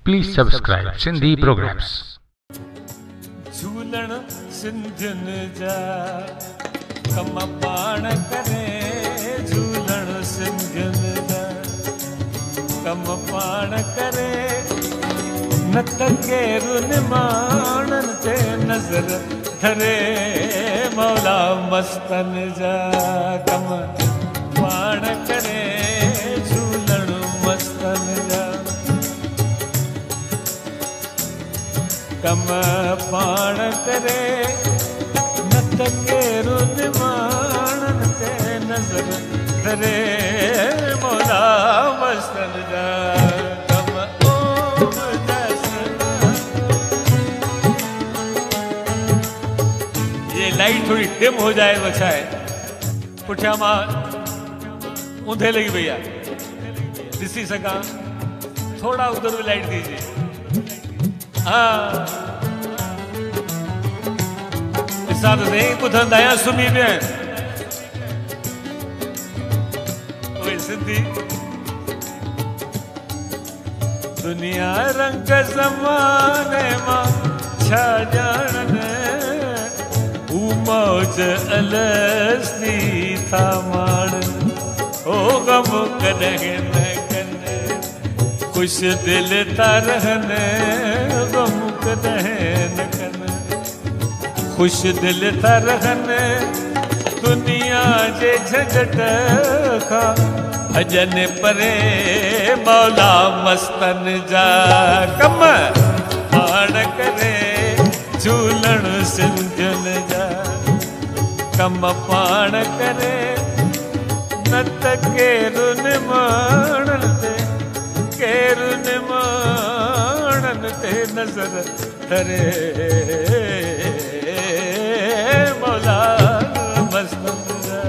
Please subscribe Sindhi Programs. झूलण सिंधियुनि जा कम पाण करे, झूलण सिंधियुनि जा कम पाण करे, न त केरु निमाणनि ते नज़र धरे, मौला मस्तन जा कम पाण करे, झूलण मस्तन जा कम पाण करे, न त केरु निमाणनि ते नज़र धरे, मौला मस्तन जा कम ओम दसना। ये लाइट थोड़ी डिम हो जाए तो अच्छा है, पुठिया मां ऊंधे लगी भई आहे, ॾिसी सघां, थोड़ा उधर भी लाइट दीजिए। ॾिसां त सही ॿुधंदा आहियां, सुम्ही पिया आहिनि उहे सिंधी। दुनिया रंग ज़माने मां छा ॼाणनि, हू मौज अलस्ती था माणनि, ओ गम कॾहिं न कनि, खुश दिल था रहनि, गम कॾहिं न कनि, खुश दिल था रहनि, दुनिया जे झंझट खां भॼनि परे, मौला मस्तन जा कम पाण करे, झूलण सिंधियुनि जा कम पाण करे, न त केरु निमाणनि ते, केरु निमाणनि ते नज़र धरे, मौला मस्तन जा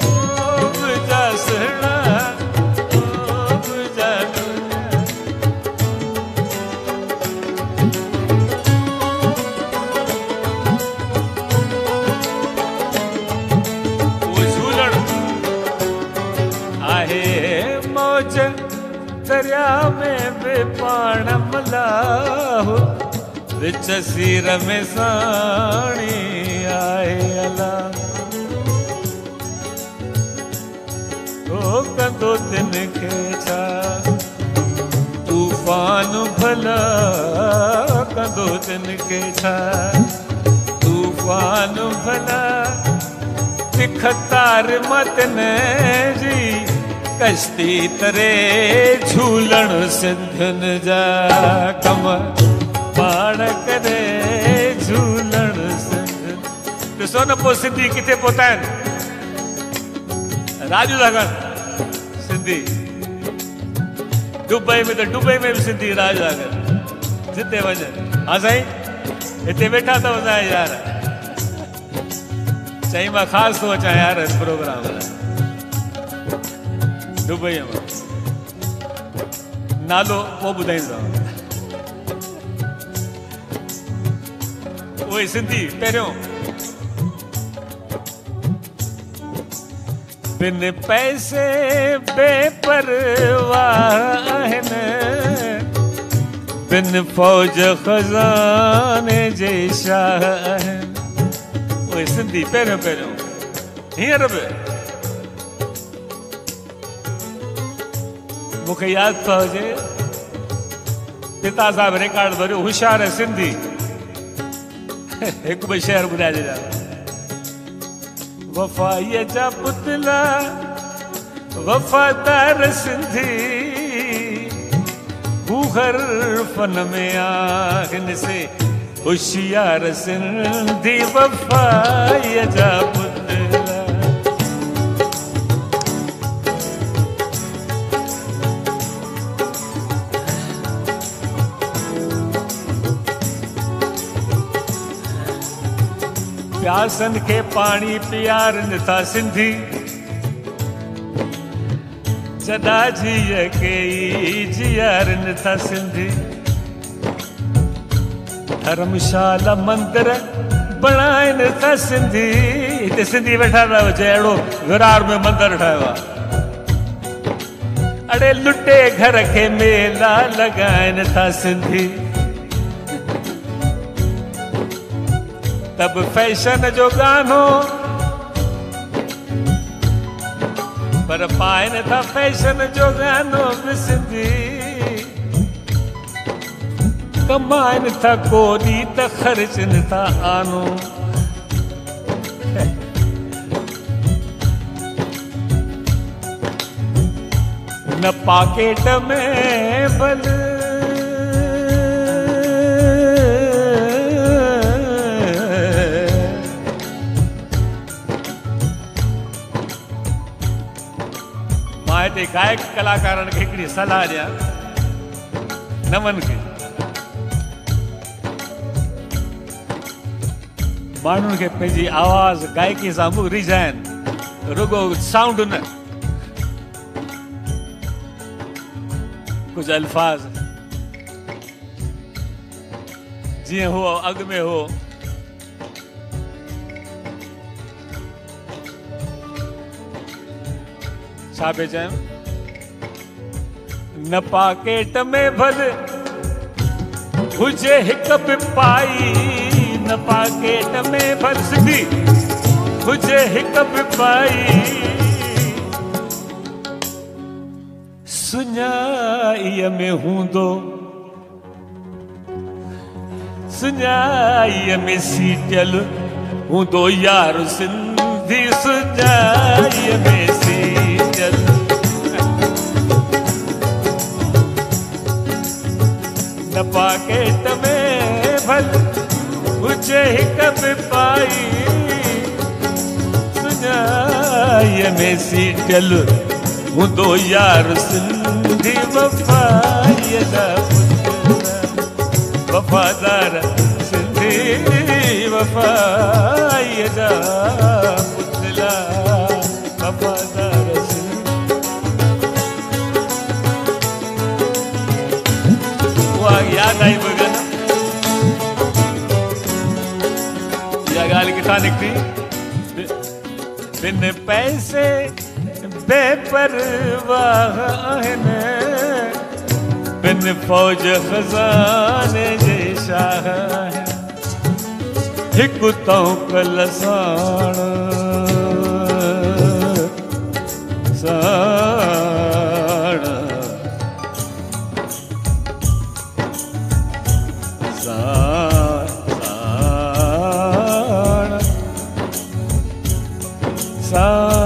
ओम जसना, ओम जसना। वो झूलण आहे मौज दरिया में बि पाण मलाहो, विच सीर में साणी आहे अला, ओ कंदो तिन खे छा तूफ़ान भला, कंदो तिन खे छा तूफ़ान भला, तिख तार मतन जी कश्ती तरे, झूलण सिंधियुनि जा कम पाण करे, झूलण सिंधियुनि। ॾिसो न पोइ सिंधी किथे पहुता आहिनि, राजू था कनि सिंधी, दुबई में त दुबई में बि सिंधी राज था कनि, जिते वञनि। हा साईं हिते वेठा अथव असांजा यार, चई मां ख़ासि थो अचां यार प्रोग्राम लाइ, दुबई में नालो पोइ ॿुधाईंदो। उहे सिंधी पहिरियों बिन पैसे बेपरवाह आहिनि, बिन फौज खज़ाने जे शाह आहिनि, उहे सिंधी पहिरियों पहिरियों। हींअर बि मूंखे यादि थो हुजे, पिता साहिब रिकॉर्ड भरियो, होशियार सिंधी, हिकु ॿ शेर ॿुधाए ॾिना। वफ़ाईअ जा पुतला वफ़ादार सिंधी, हू हर फन में आहिनि से होशियार सिंधी, वफ़ाईअ जा पुतला। प्यासनि खे पाणी पीआरनि था सिंधी, जॾा जीअ के जीआरनि था सिंधी, धर्मशाला मंदिर बणाइनि था सिंधी। हिते सिंधी वेठा था, अहिड़ो विरार में मंदिर ठाहियो आहे, अड़े लुटे घर के मेला लगाइन था सिंधी, तब फैशन जो गानो पर पाइन था फैशन जो गानो भी सिंधी, कमाइन था कोरी त खर्चन था आनो, न पाकेट में बल मां ते गायक कलाकारन खे हिकिड़ी सलाह ॾियां नमन खे, माण्हुनि खे पंहिंजी आवाज़ गायकी सां रिझाइनि, रुगो साउंड न, कुछ अल्फाज जीअं हो अॻ में हो, छा पिया चवनि, न पाकेट में भल हुजे हिकु बि पाई, न पाकेट में भल सिंधी हुजे हिकु बि पाई, सुञाईअ में हूंदो, सुञाईअ में सीटियल हूंदो यार सिंधी, सुञाईअ में सीटियल, न पाकेट में भल हुजे हिकु बि पाई, सुञाईअ में सीटियल हूंदो यार सिंधी, वफ़ाईअ जा पुतला, वफ़ादार सिंधी वफ़ाईअ जा पुतला, वफ़ादार सिंधी। उहा यादि आई मुंहिंजे न, इहा ॻाल्हि किथां निकिती, बिन पैसे बेपरवाह आहिनि, बिन फौज खज़ाने जे शाह आहिनि, हिकु तौकल साण साण साण साण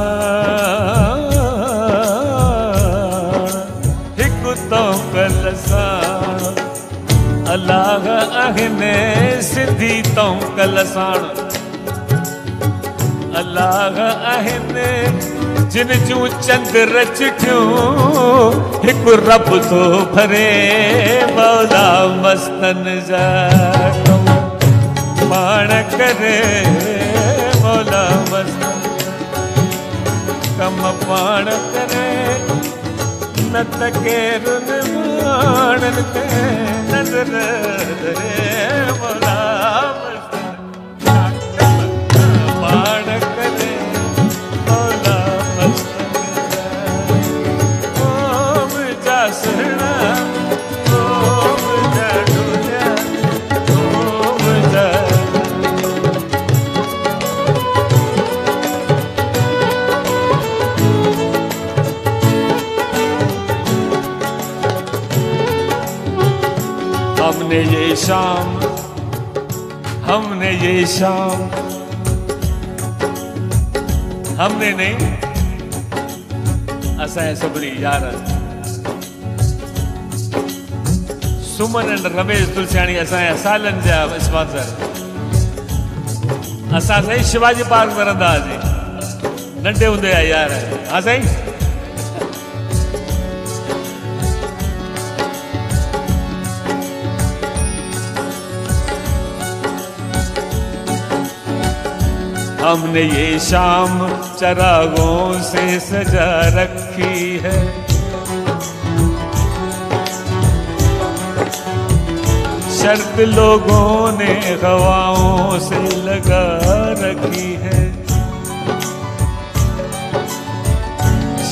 अलाह आहिनि सिंधी तौकल साण, अलाह आहिनि जिन जूं चंद्र चिठियूं हिकु रब थो भरे, मौला मस्तन जा पाण करे, मौला मस्तन कम पाण करे, न त केरु निमाणनि ते नज़र धरे, मौला पाण करे, मौला ओम जा सुहिणा, ओम जा ढोलिया, ओम जा हमने ये शाम, हमने ये शाम, हमने नहीं असांजे सभिनी यार सुमन एंड रमेश तुलसियाणी असांजा सालनि जा स्पॉन्सर, असां साईं शिवाजी पार्क में रहंदा हुआसीं नंढे हूंदे जा यार, हा साईं। हमने ये शाम चरागों से सजा रखी है, शर्त लोगों ने हवाओं से लगा रखी है,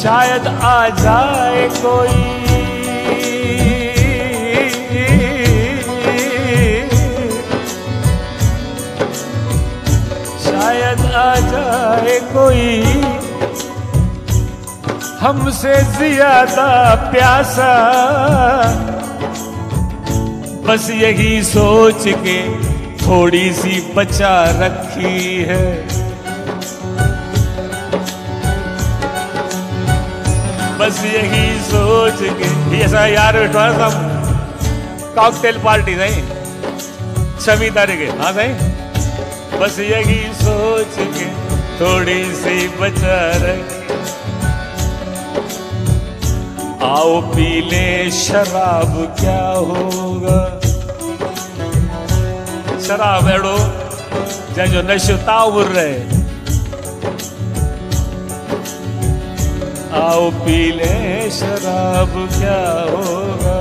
शायद आ जाए कोई, शायद आ जाए कोई हमसे ज्यादा प्यासा, बस यही सोच के थोड़ी सी बचा रखी है। बस यही सोच के, ऐसा यार बैठा सब कॉकटेल पार्टी नहीं 6 तारीख है, हाँ सही। बस यही सोच के थोड़ी सी बचा रखी, आओ पी ले शराब क्या होगा। शराब एड़ो जंहिंजो नशो ताउर रहे, आओ पी ले शराब क्या होगा।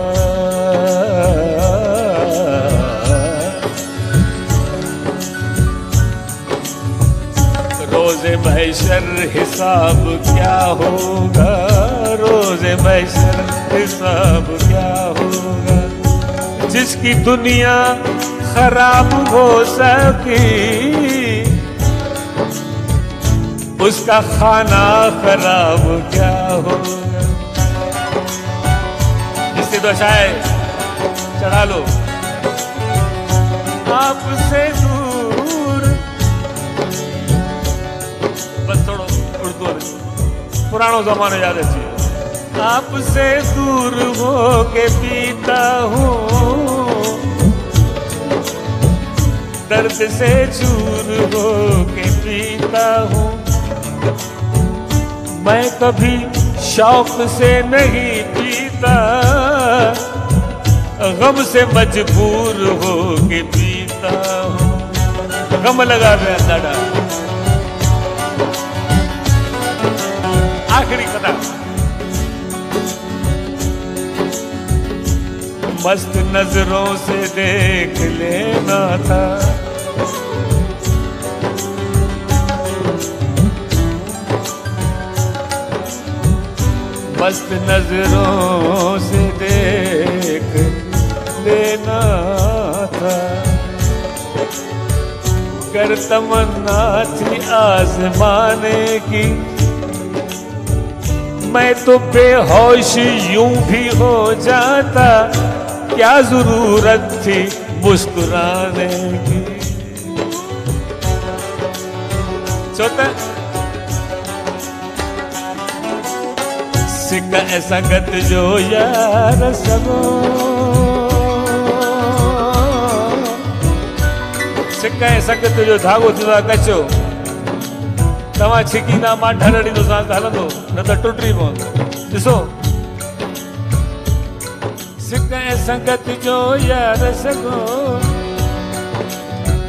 रोज़े महशर हिसाब क्या होगा, रोज़े महशर हिसाब क्या होगा। जिसकी दुनिया खराब हो सकी, उसका खाना खराब क्या होगा। जिससे तो शायद चढ़ा लो आपसे दूर, बस थोड़ा उर्दू पुरानो जमानो याद है। आपसे दूर हो के पीता हूँ, दर्द से चूर हो के पीता हूँ। मैं कभी शौक से नहीं पीता, गम से मजबूर हो के पीता हूँ। गम लगा गया दादा। आखिरी कथा। मस्त नजरों से देख लेना था, मस्त नजरों से देख लेना था। कर तमन्ना थी आजमाने की, मैं तो बेहोश यूं भी हो जाता। क्या जरूरत थी मुस्कुराने की। चौथा सिक्का ऐसा गत जो यार सगो, सिक्का ऐसा गत जो धागो थींदो कचो, तव्हां छिकींदा मां ढलड़ी तो सां हलंदो, न त टुटी पवंदो। ॾिसो सिक्का ऐसा गत जो यार सगो,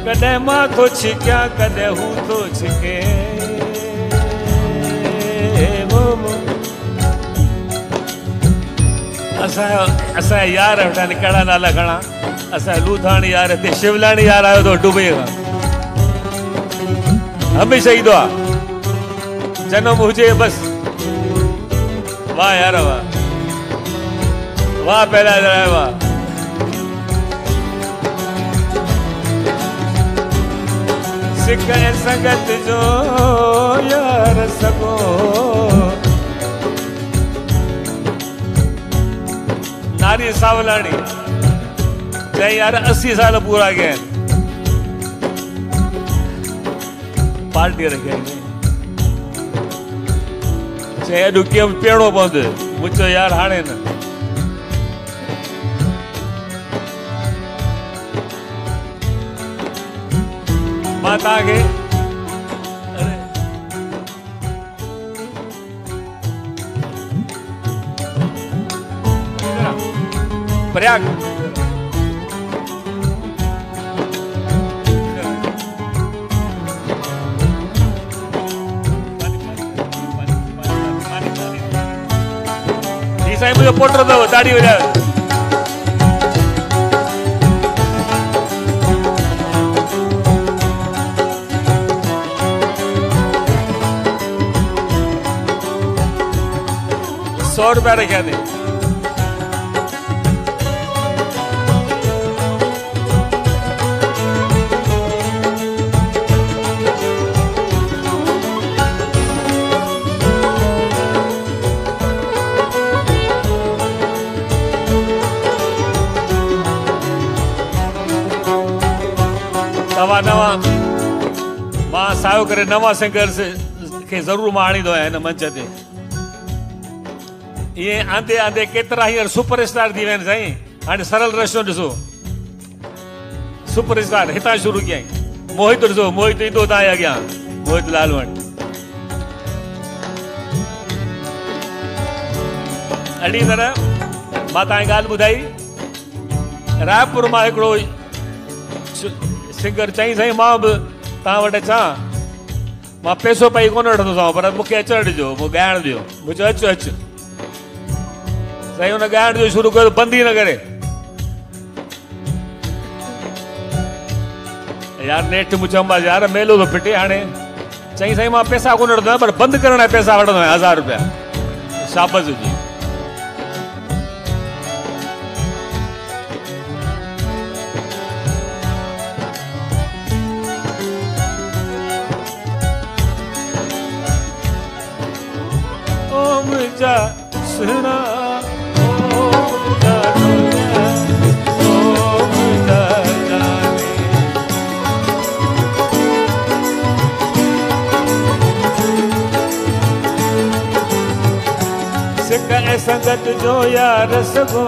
कॾहिं मां थो छिकिया कॾहिं हू थो छिके। असां यार वटां कहिड़ा नाला खणा। असां लूधाणी यार हिते शिवलाणी यार आयो तो डुबई खां हमेशह ईंदो आहे। जनम हुजे बस। वाह यार वाह, वाह पहला वाह। सिक संगत जो यार सगो, नारी सावलानी चाहे यार 80 साल पूरा गया पार्टी रखे चाहे अॼु कीअं पेड़ो पवंदो मुझो यार हाणे न। मां तव्हांखे प्रयाग साईं मुझे पोटर अथव दाढ़ी वॼायो। 100 रुपया रखा थे। नवा नवा मां सायो करे नवा सिंगर्स के जरूर मां आणींदो आहियां हिन मंच ते। ये आंदे आंदे केतिरा हींअर सुपरस्टार थी विया आहिनि साईं। हाणे सरल रस्तो ॾिसो, सुपरस्टार हितां शुरू कयईं। मोहित ॾिसो, मोहित ईंदो तव्हांजे अॻियां, मोहित लालवण। अहिड़ी तरह मां तव्हांखे ॻाल्हि ॿुधाई, रायपुर मां हिकिड़ो सिंगर चई साईं मां बि तव्हां वटि अचां, मां पैसो पई कोन वठंदोसांव पर मूंखे अचणु ॾिजो, मूंखे ॻाइणु ॾियो। मूं चयो अचु अचु साईं। हुन ॻाइण जो शुरू कयो, बंदि ई न करे। यार नेठि मूं चयोमांसि यार मेलो थो फिटे हाणे। चई साईं मां पैसा कोन वठंदो आहियां पर बंदि करण जा पैसा वठंदो आहियां 1000 रुपया। शाबाश हुजे। जा सुना सिक ऐं संगत जो यार सगो,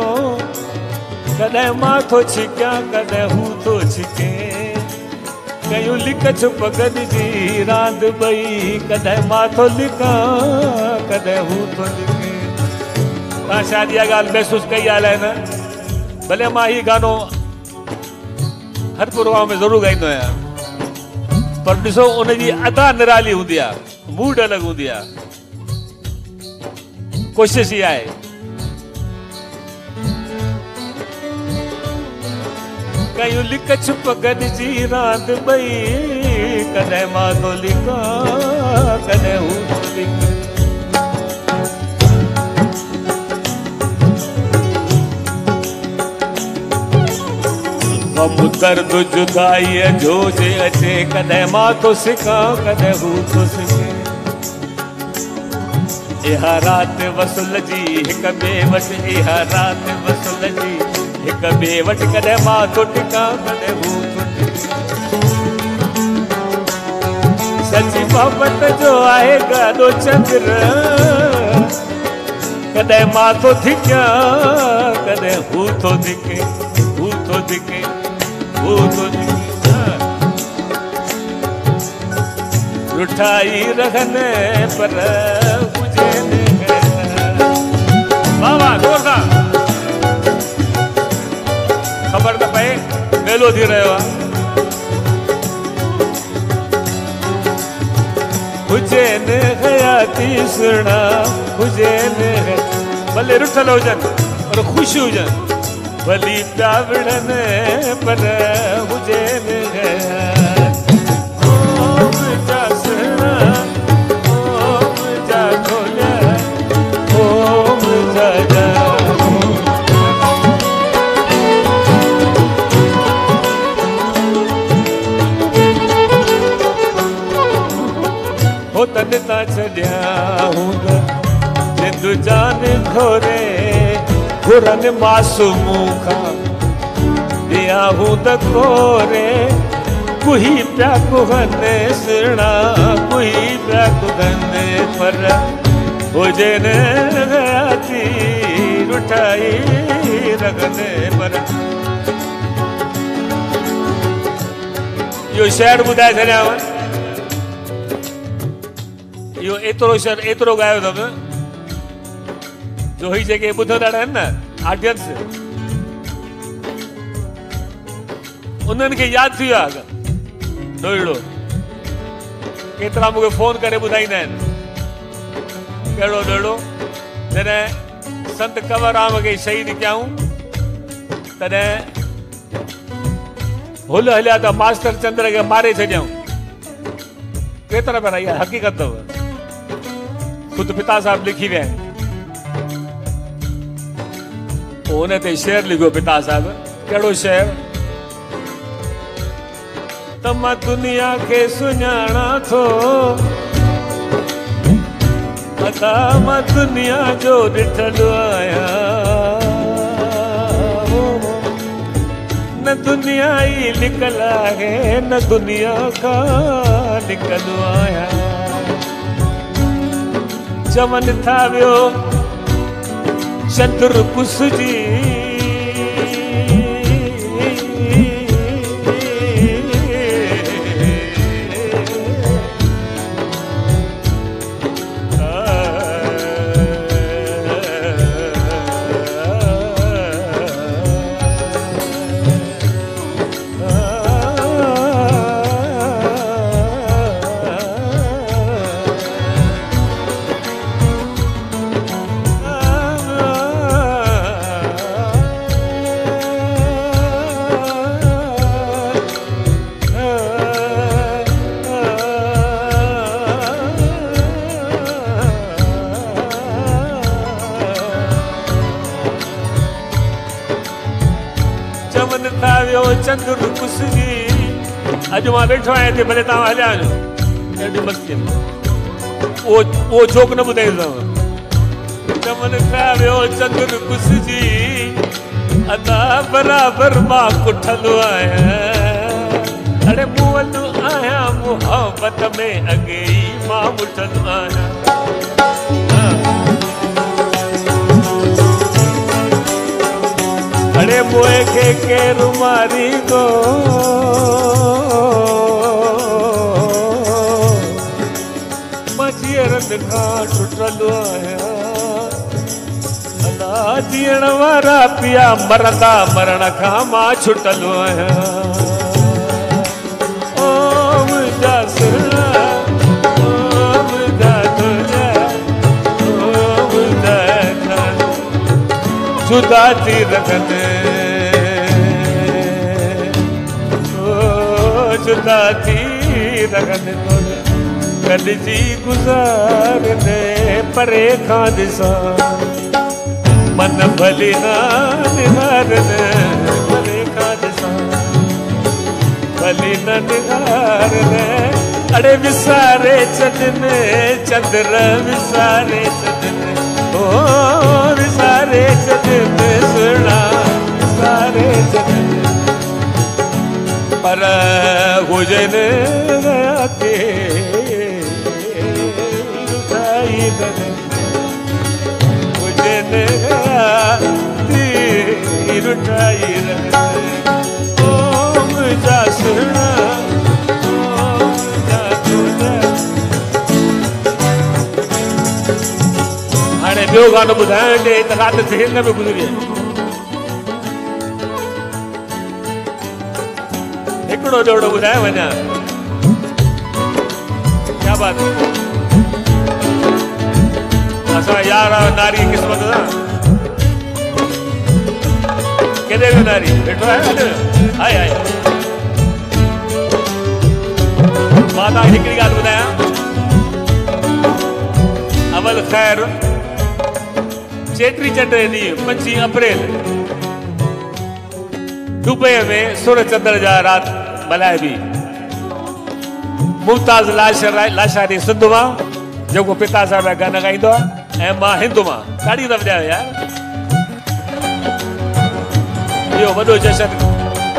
कॾहिं मां थो छिकियां कॾहिं हू थो छिके। कयूं लिक छुप गॾिजी रांदि ॿई, कॾहिं मां थो लिकां कॾहिं हू थो लिके। तव्हां शायदि इहा ॻाल्हि महसूसु कई आहे न। भले मां हीउ गानो हर प्रोग्राम में ज़रूरु ॻाईंदो आहियां पर ॾिसो उनजी अदा निराली हूंदी आहे, मूड अलॻि हूंदी आहे। कोशिशि इहा आहे कयूं लिक छुप गॾिजी रांदि ॿई, कॾहिं मां थो लिकां कॾहिं हू थो लिके। कम दर्द जुदाई जो जे अचे, कॾहिं मां थो सिखां कॾहिं हू थो सिखे। इहा राति वसुल जी हिक ॿिए वटि, इहा राति वसुल जी हिक ॿिए वटि, कॾहिं मां थो टिकां कॾहिं हू थो टिके। सची मोहबत जो आहे गाॾो चंद्र, कॾहिं मां थो धिकियां कॾहिं हू थो धिके, हू थो धिके, हू थो धिके। रुठाई रहने पर मुझे वाह जोर सां ख़बर त पए मेलो थी रहियो आहे। हुजैन हयाती सुना, हुजैन भले रुठल हुजनि पर ख़ुशि हुजनि, भली पिया विढ़नि पर हुजैन हयाती। ओम जा सुना, ओम जा खोलिया, ओम जा जा। हो तन ता छॾिया हूंदा जिंदु जान घोरे, घुरनि मासूमू खां दिया हूंदा कोरे। कुही पिया कुहनि सुणा, कुही पिया कुहनि पर हुजैन हयाती रुठाई रखनि पर। इहो शेर ॿुधाए छॾियांव, इहो एतिरो शेर एतिरो ॻायो अथव जो ही जेके ॿुधंदड़ आहिनि न ऑडियंस, उन्हनि खे यादि थी वियो आहे ॾोहिड़ो। केतिरा मूंखे फोन करे ॿुधाईंदा आहिनि कहिड़ो ॾोहिड़ो। जॾहिं संत कंवरराम खे शहीद कयूं तॾहिं हुल हलिया त मास्टर चंद्र खे मारे छॾियऊं। केतिरा भेरा इहा हक़ीक़त अथव, ख़ुदि पिता साहिब लिखी विया आहिनि। उन ते शेर लिखो पिता साहब केड़ो शेर तमा दुनिया के सुञाणा थो अदा मां दुनिया जो ॾिठल आया न दुनिया ही निकल है न दुनिया का निकल आया चमन था वियो चंद्र कुस जी चंद्र कुस जी अज मां बैठो आहियां हिते भले तव्हां हलिया वञो एॾी मस्ती उहो जोक न ॿुधाईंदव चमन खा वियो चंद्र कुस जी अदा बराबर मां कुठल आहियां अड़े मूं वटि आहियां मुहबत में अॻे ई मां मुठल आहियां अरे मोए के केरु मारी दो मजीरन का टुटल आया अला जीण वारा पिया मरदा मरण का मां छुटल आया ओम दासरा ओम दादुला ओम दादा जुदा थी रखन जुदा थी रखन कल जी गुज़ारने परे खां ॾिसां मन भली ना निहारने परे खां ॾिसां भली न निहारने अड़े विसारे छॾने चंद्र विसारे छॾने ओ विसारे छॾने सुणा विसारे छॾने पर हुजने गया के रुठाई हुजने गया ती रुठाई ओम जा सुना ओम जा सुना हाणे ॿियो गानो ॿुधायां ॾे त राति ज़हन में गुज़री हिकिड़ो जोड़ो ॿुधाए वञा क्या बात असां यार नारी क़िस्मत सां केॾे वियो नारी वेठो आहे अॼु आहे आहे मां तव्हांखे हिकिड़ी ॻाल्हि ॿुधायां अवल ख़ैर चेटी चंड ॾींहुं 25 अप्रैल दुबई में सूरचंद्र जा राति मल्हाइबी मुमताज़ लाशारी सिंध मां जेको पिता साहिब जा गाना ॻाईंदो आहे ऐं मां हिंद मां ॾाढी त वॼायो यार इहो वॾो जशन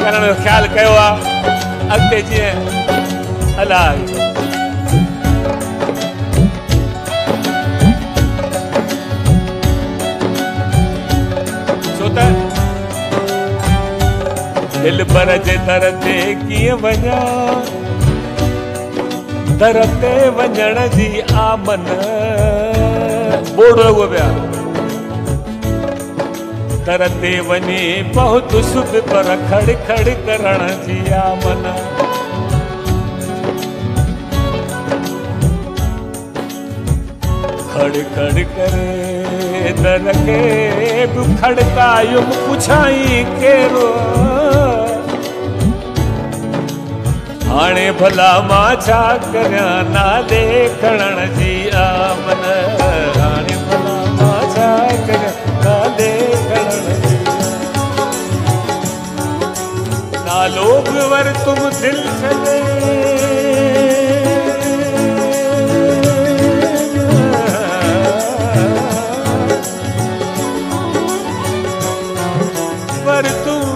करण जो ख़्यालु कयो आहे अॻिते जीअं अलाह छो त दिल पर जे दर ते कीअं वञा दर ते वञण जी आमन बोर्ड लॻो पिया दर ते वञी बहुत सुख पर खड़ खड़ करण जी आमन खड़ खड़ करे दर के खड़कायुम पुछाई केरो हाणे भला मां छा करियां नाले खणण जी आमन हाणे भला मां छा करियां नाले खणण जी ना लोभ वर तुम दिल से ले, वर तुम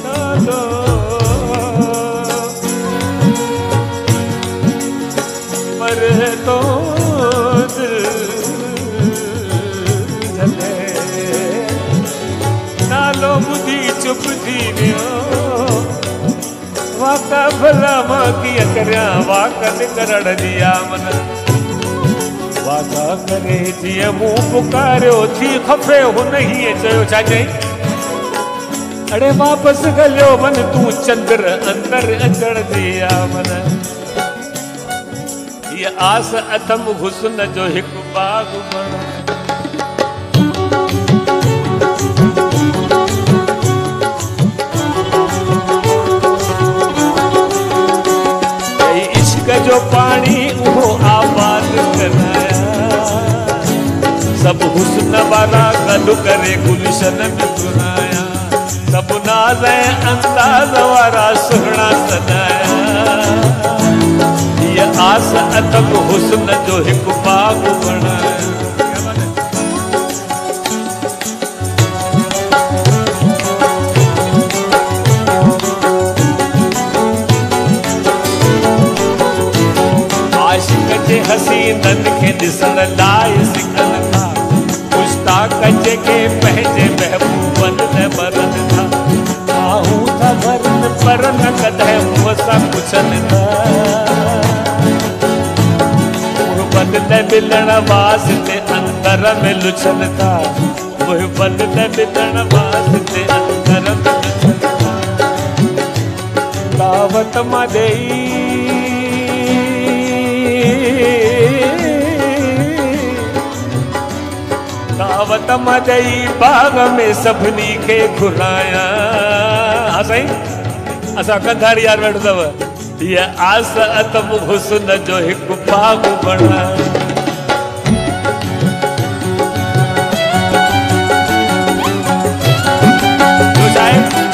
ना लो वर तो दिल जले, ना लो बुद्धि चुप थी वाका भला मां की करया वाका करण दिया मन, वाका करे जीअं मूं पुकारियो थी खफे हो नहीं चयो छा चई, अड़े वापस गलियो मन तूं चंद्र अंदर अचण दिया मन, ये आस अथम हुस्न जो हिकु बाग बण, जो पानी उहो आबाद कराया, सब हुस्न वाला गलु करे गुलशन में गुनाया, सब नाज़ अंदाज वारा सुहना सनाया, ये आस अदब हुस्न जो हिक बाग बनाया। हसीनन के दिसन लाए सिकन था, मुश्ताक के पहजे महबूबन ने बरन था, आहू था भरन पर न कदे मुसा कुछन था, मुहबन ने मिलन वास्ते अंदर में लुचन था, मुहबन ने मिलन वास्ते अंदर में लुचन था, दावत मा देई दावत मदई बाग में सभनी के घुराया। हाँ साईं असा कंधार यार वेठो अथव, ये आस अतम हुस्न जो हिक बाग बणा।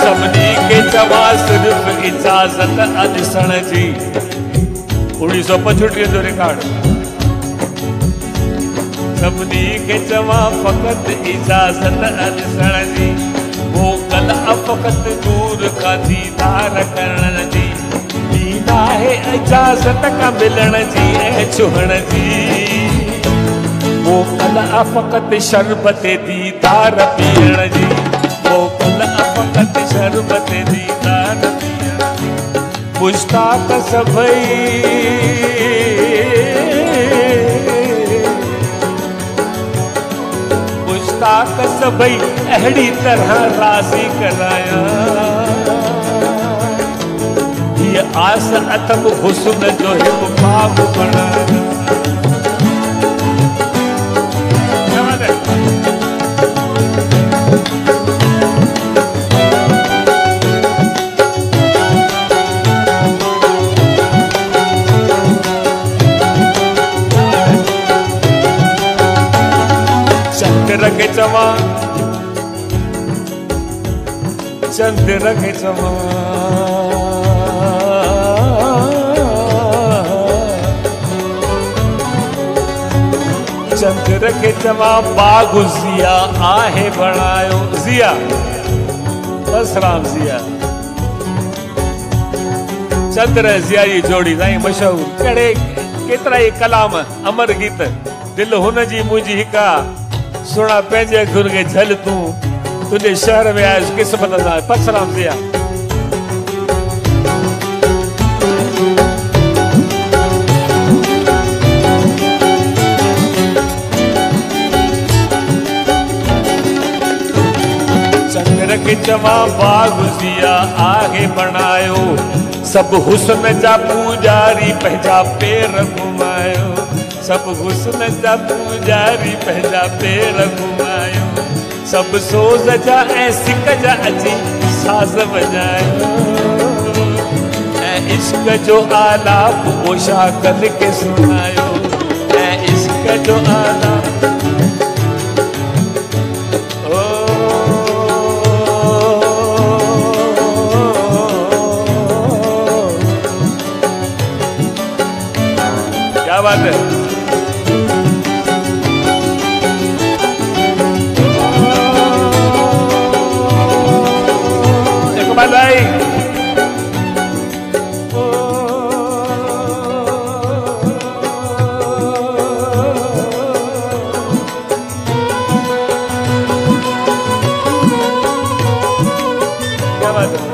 सभनी के चवा सिर्फ इजाजत अॾिसण जी, 1965 जो रिकॉर्ड। सभनी के चवा फ़क़त इजाज़त अॾिसण जी, मोकल फ़क़त दूर का दीदार करण जी, ॾींदा है इजाज़त का मिलण जी ऐं छुहण जी, मोकल फ़क़त शरबत दीदार पीअण जी, मोकल फ़क़त शरबत दीदार पीअण जी, मुश्ताक सभई मुश्ताक सभई अहिड़ी तरह राज़ी कराया, ये आस अतम हुस्न जो हिक बाग बनाया। चंद्र के चवा चंद्र के चवा चंद्र के चवा बाग ज़िया आहे बणायो, ज़िया बस राम ज़िया, चंद्र ज़िया जी जोड़ी साईं मशहूर, कहिड़े केतिरा ई कलाम अमर गीत, दिल हुन जी मुंहिंजी हिका सुना पंहिंजे गुर के झल तूं तुझे शहर में आयुसि क़िस्मत सां, परसराम ज़िया। चंद्र के चवा बाग ज़िया आहे बणायो, सब हुस्न जा पूजारी पंहिंजा पेर घुमायो, सब हुस्न जा पूजारी पंहिंजा पेर घुमायो, सब सोज़ जा ऐं सिक जा अची साज़ वॼायो, ऐं इश्क जो आलाप ओशा करके सुनायो, ऐ इश्क जो आलाप क्या बात है। इकबाल भाई क्या बात है।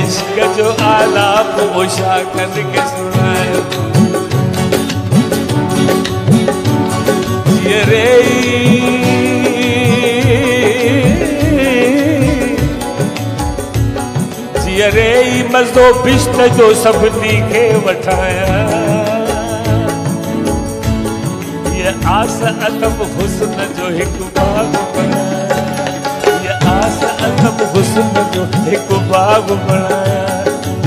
इश्क जो आलाप ओशा करके सुनायो, ये रे जियरे मज़ो बिश्त जो सभिनी खे वठाया, ये आस अदब हुस्न जो हिकु बाग बनाया, ये आस अदब हुस्न जो हिकु बाग बनाया,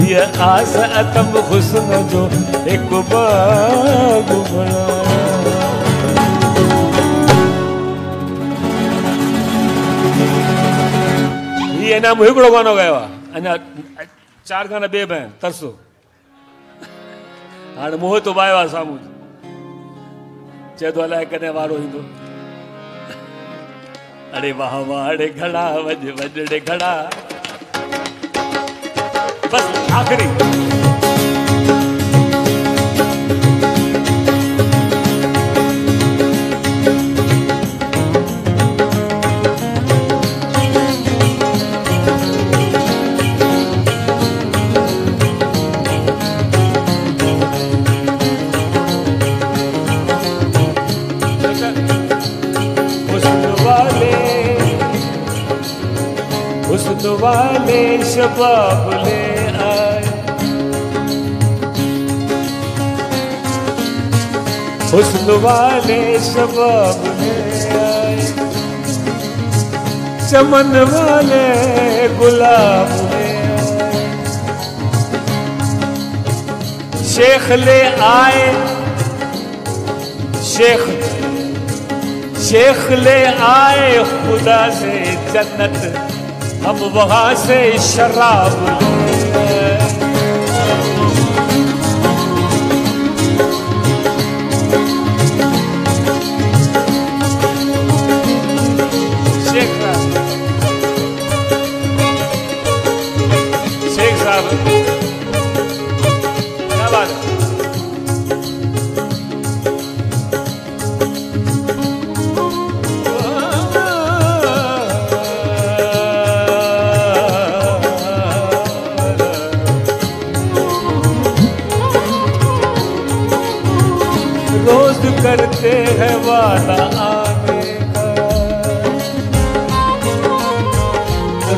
ये आस अदब हुस्न जो हिकु बाग बनाया। ये नाम हिकिड़ो गानो गायो आहे, अञा 4 गाना ॿिए बि आहिनि तरसो। हाणे मोह तो बायो आहे साम्हूं, चए थो अलाए कॾहिं वारो ईंदो। अड़े वाह वाह अड़े घड़ा वॼ वॼड़े घड़ा, बस आखिरी हुस्न वाले शबाब ले आए, हुस्न वाले शबाब ले आए, चमन वाले गुलाब ले आए, शेख ले आए, शेख ले आए खुदा से जन्नत, हम वहां से शराब ले शेख साहब क्या बात है। रोज करते हैं वादा आने का,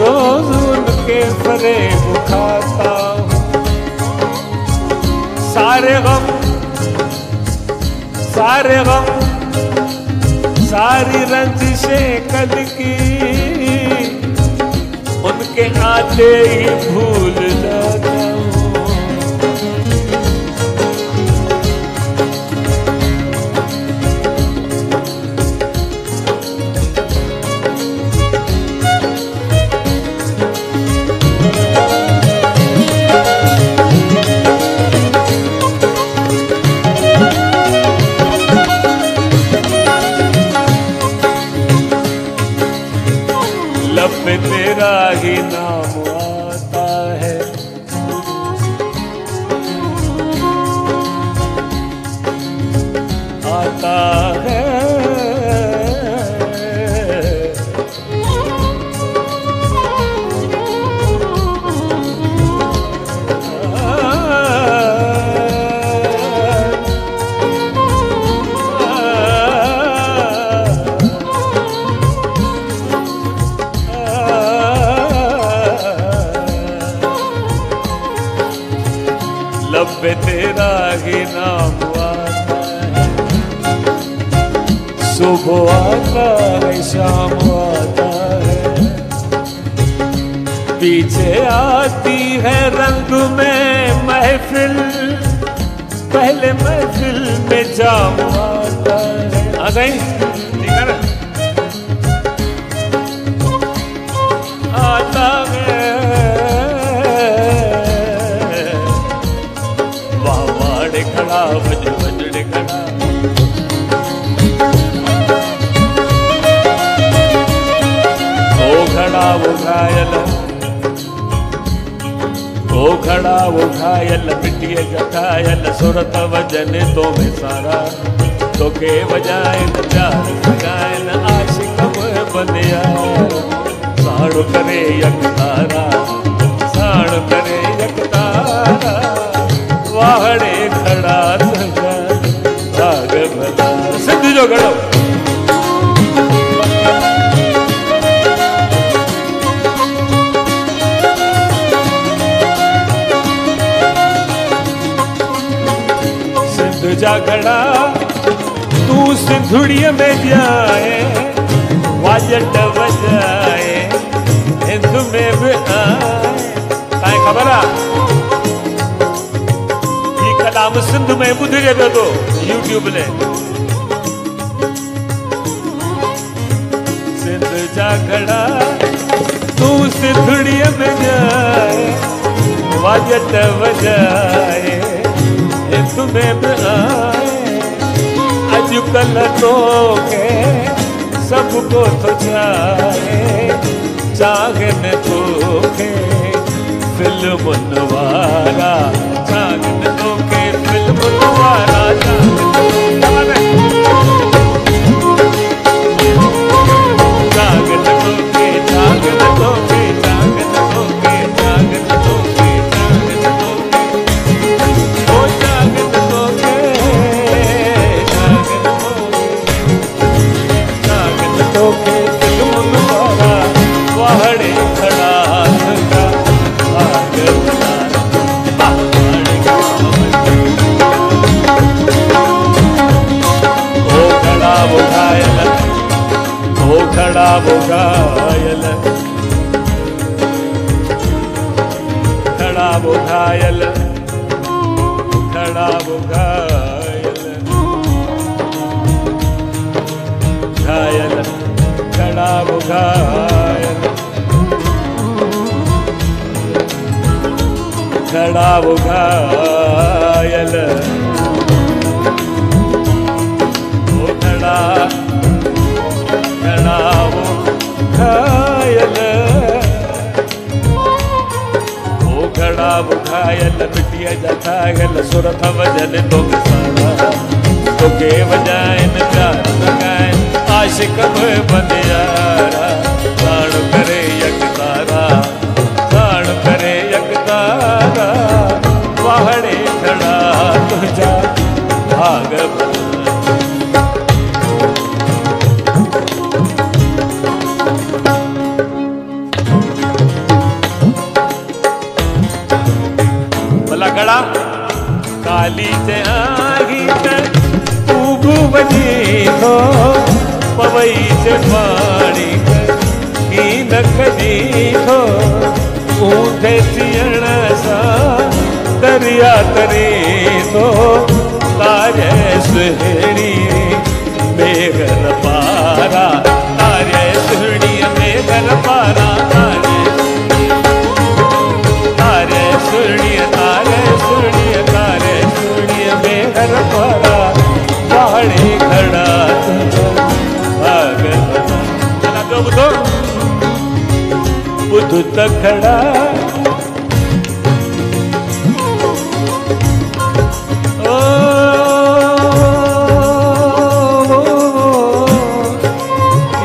रोज उनके फरेब खाता हूँ, सारे गम सारी रंजिशें कल की उनके आते ही भूल जाता हूँ। लब पे तेरा ही नाम आता है, आता है, पे तेरा ही नाम आता है, सुबह आता है शाम आता है, पीछे आती है रंग में महफिल, पहले महफिल में जाम आता है। आ गई ठीक है ना, आता है वाह वाड़े खड़ा बज बजड़े खड़ा, ओ खड़ा वो घायल, ओ खड़ा वो घायल, मिट्टिए घायल, सुरत वजन तो में सारा, तो के बजाए न प्यार लगाए न आशिक बंदिया, साड़ करे यक तारा, साड़ करे यक तारा, वाहड़े खड़ा तुझा भाग भला। सिद्ध जो खड़ो सिद्ध जा खड़ा, तू सिंधुड़िया में जाए, वाजट बजाए, हिंद में भी आए। काहे खबर आ ये कलाम सिंध में बुधरे पे तो यूट्यूब ले सिंध जा खड़ा, तू सिंधुड़िया में जाए, वाजट बजाए, हिंद में भी आए। आजकल तो के सबको तो चाहे तो के फिल्म वाला, चाहे तो के फिल्म वाला, खड़ा वो घायल, खड़ा वो घायल, खड़ा वो घायल, घायल, खड़ा वो घायल, खड़ा वो घायल, वो खड़ा वो घायल, वो खड़ा वो घायल, मिट्टिया जाता है सुरत वजन तो सारा, तो के बजाए न प्यार लगाए, आशिक बन यारा, साड़ करे यक तारा, साड़ करे यक तारा, वाहड़े खड़ा तुझा भाग खड़ा। काली से आही तू भुवनी हो, पवई से पानी की नखनी हो, ऊंधे सियण सा दरिया तरी तो, तारे सुहणी मेघर पारा, तारे सुहणी मेघर पारा, तारे सुहणी तारे सुहणी मेघर पारा, पहाड़ी खड़ा बुद्ध तक खड़ा,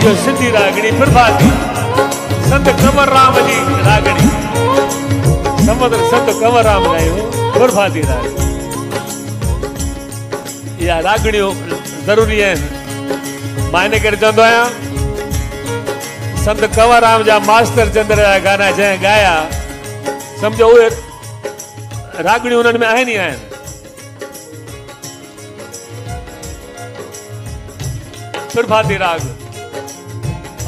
यो सिंधी रागणी प्रभाती संत कंवर राम जी रागणी, संत कंवर राम गायो प्रभाती राग। या रागणियों जरूरी है, मायने करे चवंदो आहियां संत कंवर राम जा मास्टर चंद्र जा गाना जंहिं गाया, समझो उहे रागणी उन्हनि में आहिनि ई आहिनि। प्रभाती राग।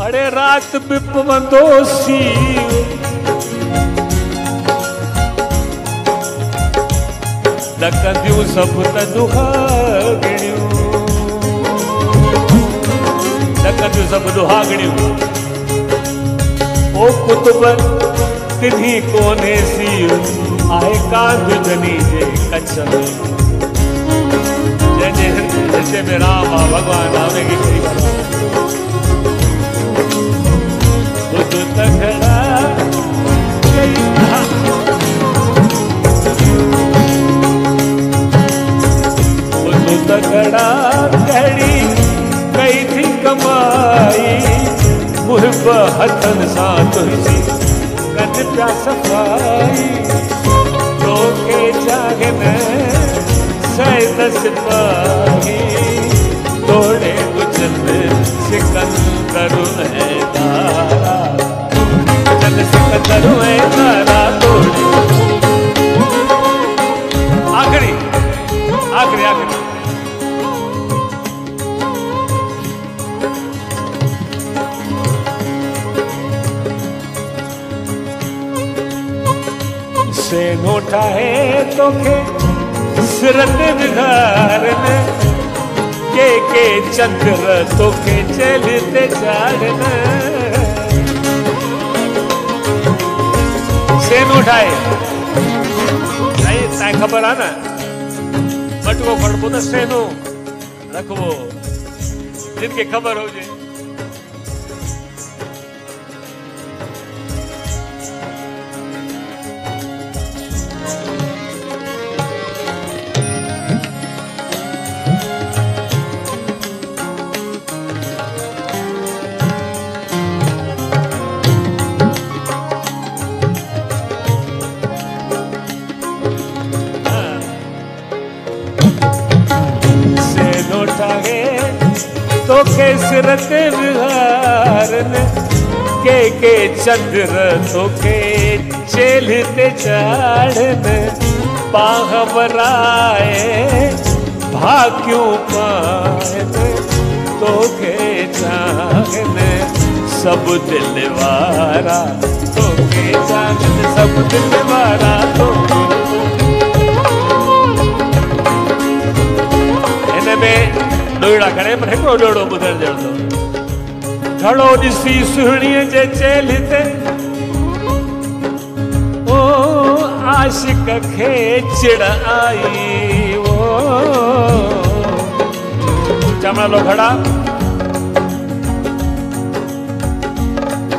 अड़े रात बिपवंदोसी डकंदियूं सभु त दुहागणियूं, डकंदियूं सभु दुहागणियूं। ओ कुतुब किन्ही कोने सी आहे कांध जनी जे कच्छ में, जंहिंजे हिते में राम आहे भॻवान आहे उनखे कहिड़ी परवाह। ॿुध त घड़ा ॿुध त घड़ा कहिड़ी कई थी कमाई, मुहिब हथनि सां तुंहिंजी कनि पिया सफ़ाई। तोखे चाहनि सैद सिपाही, तोड़े गुजर सिकंदर है तारा, चल सिकंदर है तारा तोड़े। आखिरी आखिरी आखिरी से नोटा है तोखे सिरत बिघारन, के चंद्र तोखे चलते चाड़न। से नोटा है नहीं ताई खबर है ना, बटुओ खड़बो तो सेनो रखबो, जिनके खबर हो जे। तोखे सिरत बिहारन, के चंद्र तोखे चेलते चाड़न। बाहबराए भाक्यों पायन, तोखे चाहन सब दिलवारा, तोखे चाहन सब दिलवारा। इनमें डोड़ा खड़े पर हिकिड़ो डोड़ो ॿुधण ॼण थो। घड़ो ॾिसी सुहिणीअ जे चेलते, ओ आशिक खे चिड़ आई। ओ चमड़ा लो घड़ा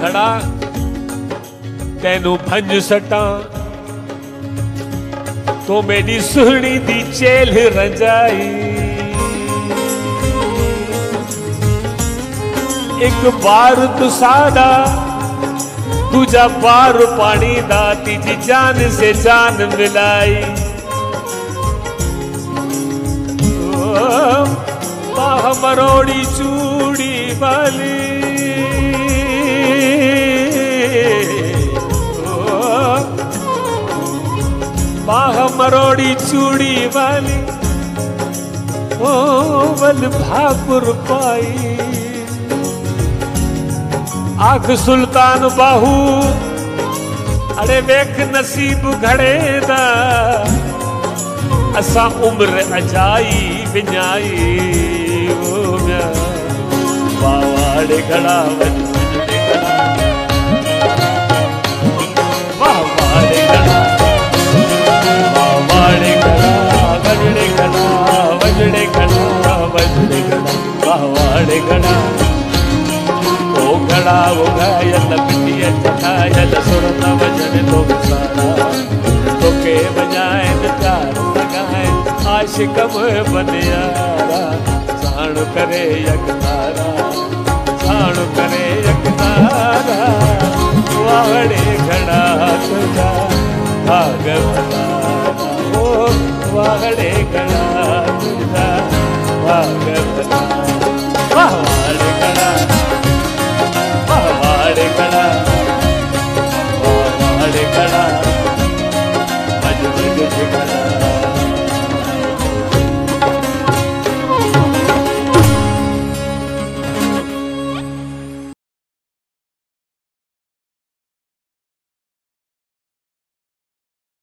घड़ा तैनू भंज सटां, तो मेरी सुहिणी दी चेल रंजाई। एक बार तू सादा दूजा बार पानी दा, तीजी जान से जान मिलाई। बाह मरोड़ी चूड़ी वाली, बाह मरोड़ी चूड़ी वाली, ओ बल भाकुर पाई। आख सुल्तान बाहू, अरे वेख नसीब घड़े दा, असा उम्र अजाई विञाई। वावाड़े घड़ा वजड़े घड़ा, वावाड़े घड़ा, वावाड़े घड़ा, वजड़े घड़ा, वजड़े घड़ा, वजड़े घड़ा, वावाड़े घड़ा। ओ घड़ा वो घायल पिटिया चढ़ायल, सुर न वजन तो सारा, तोखे वजाइन प्यार लगाइन आशिक बनियारा। साण करे यकतारा, साण करे यकतारा, वावड़े घड़ा तुझा भाग भला।